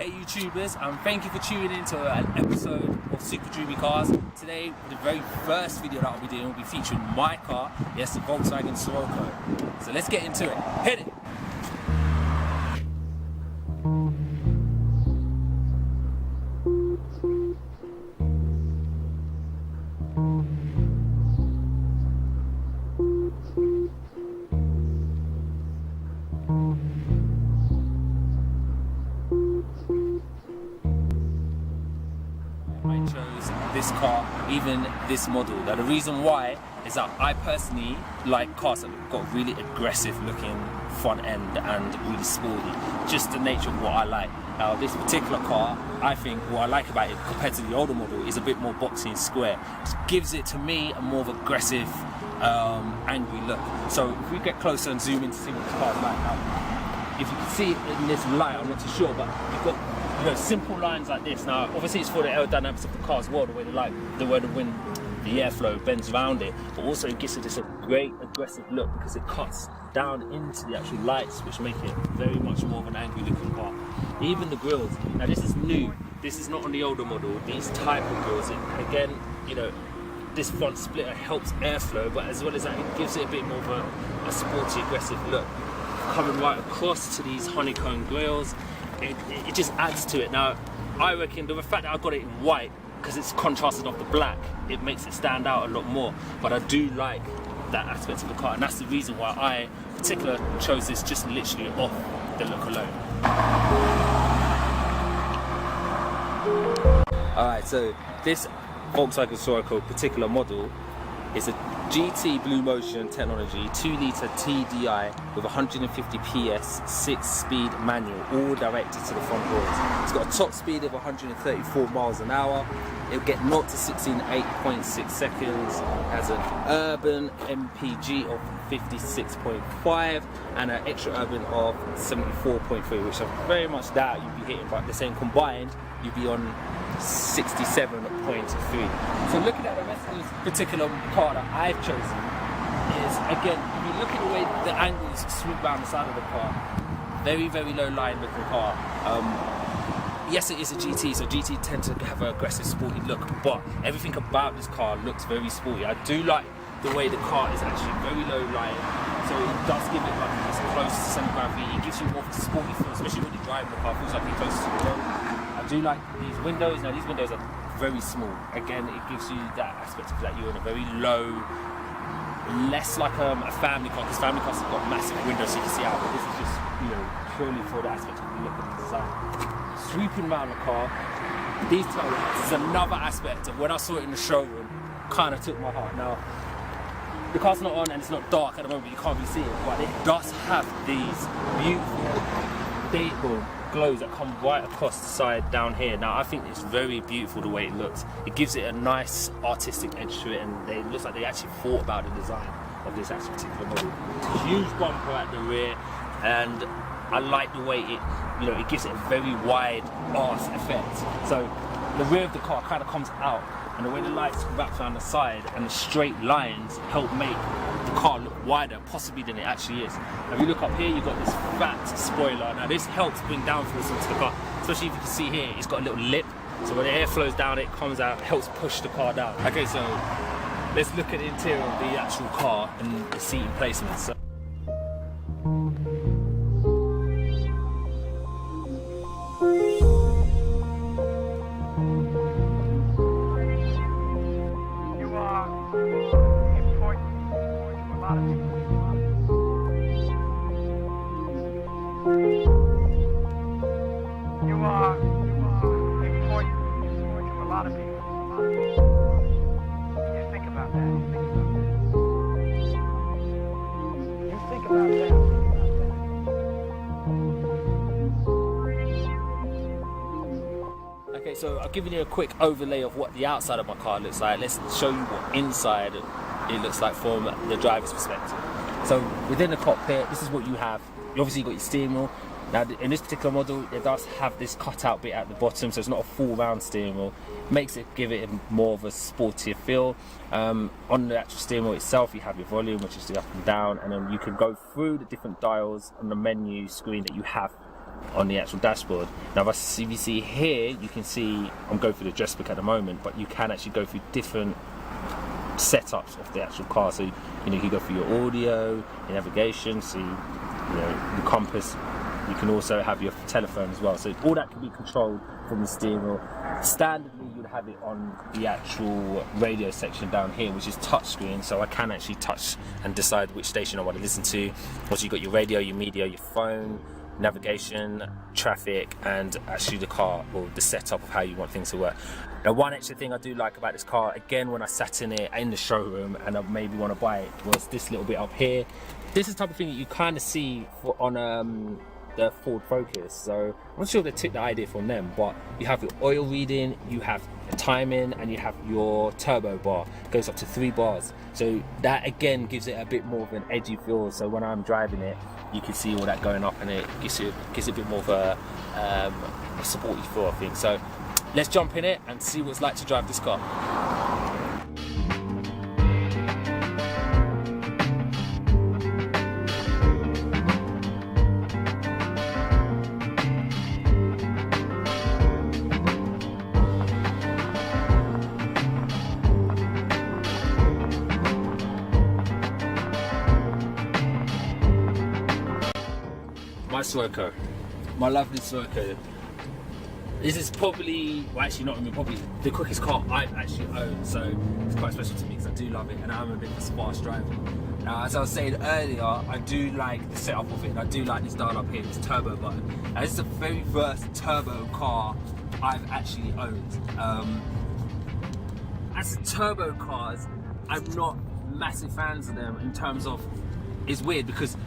Hey YouTubers, thank you for tuning in to an episode of Super Dreamy Cars. Today, the very first video that I'll be doing will be featuring my car, yes, the Volkswagen Scirocco. So let's get into it. Hit it! I chose this car, even this model. Now the reason why is that I personally like cars that have got really aggressive looking front end and really sporty. Just the nature of what I like. Now this particular car, I think what I like about it compared to the older model is a bit more boxy and square. It gives it to me a more of aggressive, angry look. So if we get closer and zoom in to see what this car is like now, if you can see it in this light, I'm not too sure, but you've got simple lines like this. Now obviously it's for the aerodynamics of the car as well, the way the wind, the airflow bends around it, but also it gives it this great aggressive look because it cuts down into the actual lights, which make it very much more of an angry looking car. Even the grills, now this is new, this is not on the older model, these type of grills, again, this front splitter helps airflow, but as well as that it gives it a bit more of a sporty aggressive look. Coming right across to these honeycomb grills, it just adds to it. Now I reckon the fact that I got it in white, because it's contrasted off the black, it makes it stand out a lot more. But I do like that aspect of the car, and that's the reason why I particularly chose this, just literally off the look alone. Alright, so this Volkswagen Scirocco particular model is a GT Blue Motion technology 2-litre TDI with 150 PS, 6-speed manual, all directed to the front doors. It's got a top speed of 134 miles an hour. It'll get 0 to 60 in 8.6 seconds. It has an urban MPG of 56.5 and an extra urban of 74.3, which I very much doubt you'd be hitting, but the same combined, you'd be on 67.3. So looking at the rest of this particular car that I've chosen is, again, if you look at the way the angles swoop around the side of the car, very, very low line looking car. Yes, it is a GT, so GT tend to have an aggressive sporty look, but everything about this car looks very sporty. I do like the way the car is actually very low lying, so it does give it like this close to center gravity. It gives you more of a sporty feel, especially when you're driving the car. It feels like you're close to the road. I do like these windows. Now these windows are very small. Again, it gives you that aspect of that you're in a very low, less like a family car, because family cars have got massive windows so you can see out, but this is just purely for the aspect of the look of the design. Sweeping around the car, these tail lights is another aspect of when I saw it in the showroom, kind of took my heart. Now the car's not on and it's not dark at the moment, you can't really see it, but it does have these beautiful daytime glows that come right across the side down here. Now I think it's very beautiful the way it looks. It gives it a nice artistic edge to it, and it looks like they actually thought about the design of this actual particular model. Huge bumper at the rear, and I like the way it gives it a very wide arse effect. So the rear of the car kind of comes out, and the way the lights wrap around the side and the straight lines help make the car look wider possibly than it actually is. Now if you look up here, you've got this fat spoiler. Now this helps bring downforce into the car, especially if you can see here, it's got a little lip, so when the air flows down it comes out, helps push the car down. Okay, so let's look at the interior of the actual car and the seating placements. So You are important to a lot of people. Yeah, think about that. You think about that. okay, so I've given you a quick overlay of what the outside of my car looks like. Let's show you what inside it looks like from the driver's perspective. So within the cockpit, this is what you have. You obviously got your steering wheel. Now in this particular model, it does have this cutout bit at the bottom, so it's not a full round steering wheel. Makes it give it more of a sportier feel. On the actual steering wheel itself, you have your volume, which is the up and down, and then you can go through the different dials on the menu screen that you have on the actual dashboard. Now if you see here, you can see I'm going through the address book at the moment, but you can actually go through different setups of the actual car. So you can go through your audio, your navigation, so the compass. You can also have your telephone as well. So all that can be controlled from the steering wheel. Standardly, you'd have it on the actual radio section down here, which is touchscreen. So I can actually touch and decide which station I want to listen to. Also, you've got your radio, your media, your phone, navigation, traffic, and actually the car or the setup of how you want things to work. Now, one extra thing I do like about this car, again, when I sat in it in the showroom and I maybe want to buy it, was this little bit up here. This is the type of thing that you kind of see on the Ford Focus. So I'm not sure if they took the idea from them, but you have your oil reading, you have timing, and you have your turbo bar. It goes up to 3 bars. So that again gives it a bit more of an edgy feel. So when I'm driving it, you can see all that going up, and it gives it a bit more of a sporty feel, I think. So let's jump in it and see what it's like to drive this car. My Scirocco, my lovely Scirocco. This is probably, well, actually not even probably, the quickest car I've actually owned, so it's quite special to me because I do love it, and I'm a bit of a fast driver. Now, as I was saying earlier, I do like the setup of it, and I do like this dial up here, this turbo button. Now, this is the very first turbo car I've actually owned. As turbo cars, I'm not massive fans of them in terms of, it's weird because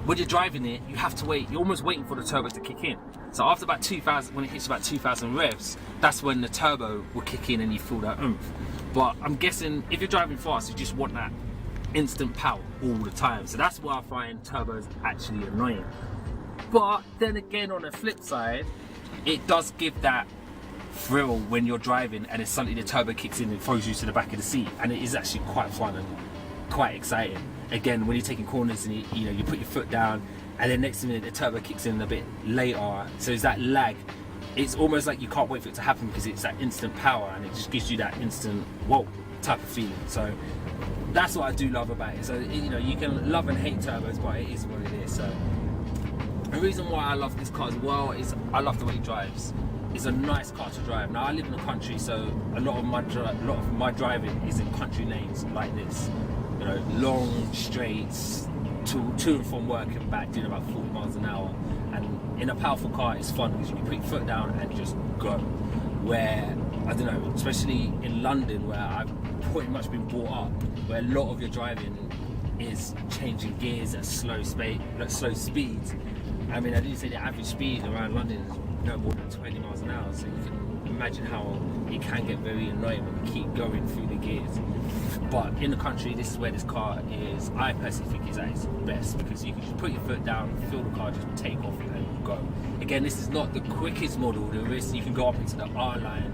when you're driving it, you have to wait. You're almost waiting for the turbo to kick in. So after about 2,000, when it hits about 2,000 revs, that's when the turbo will kick in and you feel that oomph. But I'm guessing if you're driving fast, you just want that instant power all the time. So that's why I find turbos actually annoying. But then again, on the flip side, it does give that thrill when you're driving and it's suddenly the turbo kicks in and throws you to the back of the seat, and it is actually quite fun and quite exciting. Again, when you're taking corners and you put your foot down, and then next minute the turbo kicks in a bit later, so there's that lag. It's almost like you can't wait for it to happen because it's that instant power, and it just gives you that instant whoa type of feeling. So that's what I do love about it. So you can love and hate turbos, but it is what it is. So the reason why I love this car as well is I love the way it drives. It's a nice car to drive. Now I live in the country, so a lot of my driving is in country lanes like this. Long straights to and from work and back, doing about 40 miles an hour. And in a powerful car, it's fun because you can put your foot down and just go. Where, I don't know, especially in London, where I've pretty much been brought up, where a lot of your driving is changing gears at slow speeds. I mean, I didn't say the average speed around London is no more than 20 miles an hour, so you can imagine how it can get very annoying when you keep going through the gears. But in the country, this is where this car is, I personally think, is at its best, because you can just put your foot down, feel the car just take off and go. Again, this is not the quickest model. You can go up into the R line,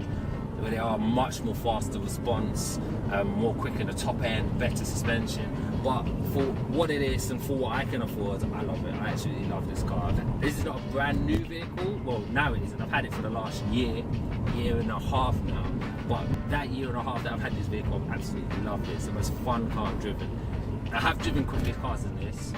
where they are much more faster response, more quick in the top end, better suspension. But for what it is and for what I can afford, I love it. I absolutely love this car. This is not a brand new vehicle. Well, now it isn't. I've had it for the last year and a half now. But that year and a half that I've had this vehicle, I've absolutely loved it. It's the most fun car I've driven. I have driven quicker cars than this.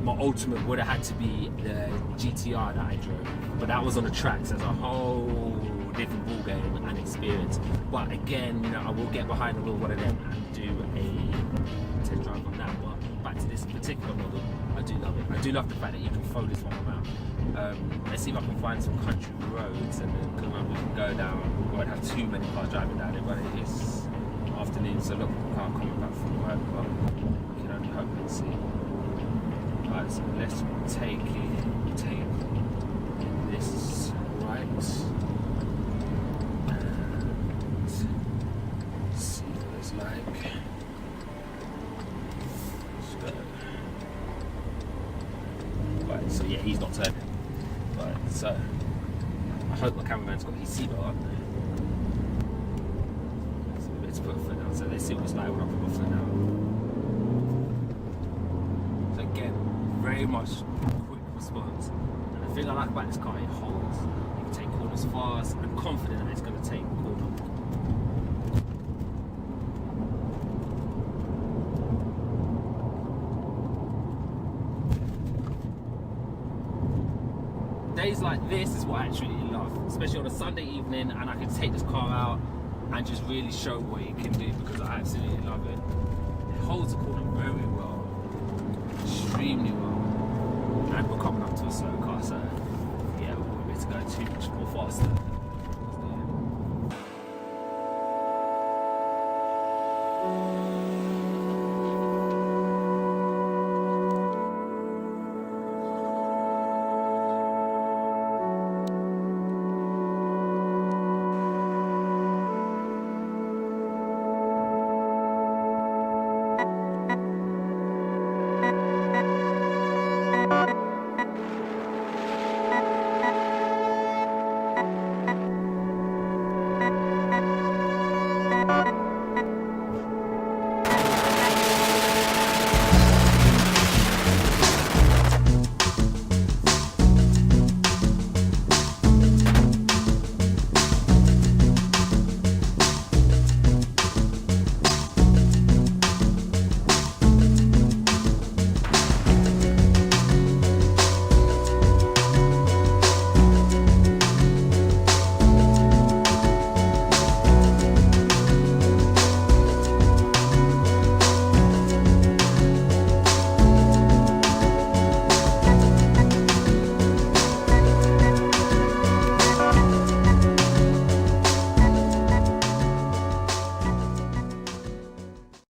My ultimate would have had to be the GTR that I drove. But that was on the tracks as a whole different ball game and experience. But again, I will get behind the wheel one of them and do a test drive on that. But back to this particular model, I do love it. I do love the fact that you can throw this one around. Let's see if I can find some country roads and then we can go down. We won't have too many cars driving down it, but it is afternoon, so look, the car coming back from work, but we can only hope and see. Right, so let's take this right. See what it's like. Right, so yeah, he's not turning. Right, so I hope my cameraman's got his seatbelt on. So let's put a foot down. So let's see what it's like when I put my foot down. So again, very much quick response. And The thing I like about this car, it holds. You can take corners fast and confident that it's going to take a corner. Days like this is what I actually love, especially on a Sunday evening, and I can take this car out and just really show what it can do, because I absolutely love it. It holds the corner very well, extremely well, and we're coming up to a slow car, so yeah, we won't be able to go too much more faster.